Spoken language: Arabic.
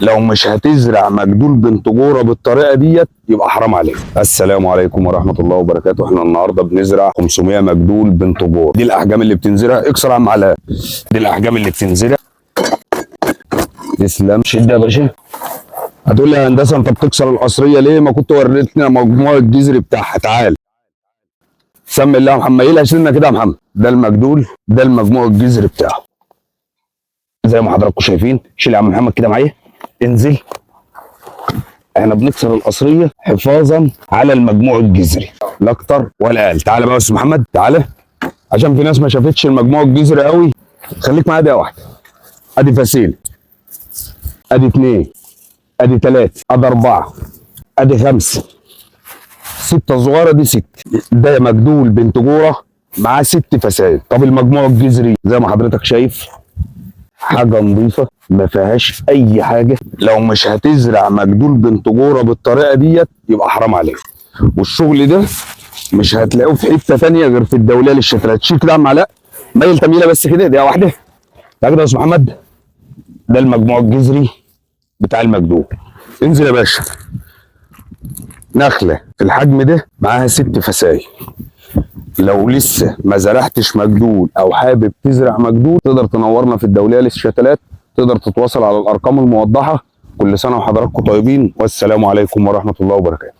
لو مش هتزرع مجدول بنت جوره بالطريقه ديت يبقى حرام عليك. السلام عليكم ورحمه الله وبركاته. احنا النهارده بنزرع 500 مجدول بنت جوره. دي الاحجام اللي بتنزرع. اكسر عم على دي الاحجام اللي بتنزرع. تسلم. شد يا باشا. هتقول لي يا هندسه انت بتكسر القصريه ليه؟ ما كنت وريتنا مجموع الجذر بتاعها. تعال سمي الله يا محمد. ايه اللي هشيلنا كده يا محمد؟ ده المجدول، ده المجموع الجذري بتاعه زي ما حضراتكم شايفين. شيل يا عم محمد كده معايا. انزل. احنا بنكسر القصريه حفاظا على المجموع الجذري لا اكتر ولا اقل. تعالى بقى يا استاذ محمد تعالى، عشان في ناس ما شافتش المجموع الجذري قوي. خليك معايا دقيقه واحده. ادي فسيل، ادي 2، ادي 3، ادي 4، ادي 5، 6 صغيره، دي 6. ده مجدول بنت جوره معاه 6 فسائل. طب المجموع الجذري زي ما حضرتك شايف حاجه نظيفه ما فيهاش اي حاجه. لو مش هتزرع مجدول بنت جوره بالطريقه ديت يبقى حرام عليك. والشغل ده مش هتلاقوه في حته ثانيه غير في الدوليه للشتلات. شيل كده يا عم علاء، ميل تميله بس كده دقيقه واحده. تعالى كده يا استاذ محمد. ده المجموع الجذري بتاع المجدول. انزل يا باشا. نخله في الحجم ده معاها 6 فسائل. لو لسه ما زرعتش مجدول او حابب تزرع مجدول تقدر تنورنا في الدوليه للشتلات. تقدر تتواصل على الارقام الموضحه. كل سنه وحضراتكم طيبين، والسلام عليكم ورحمه الله وبركاته.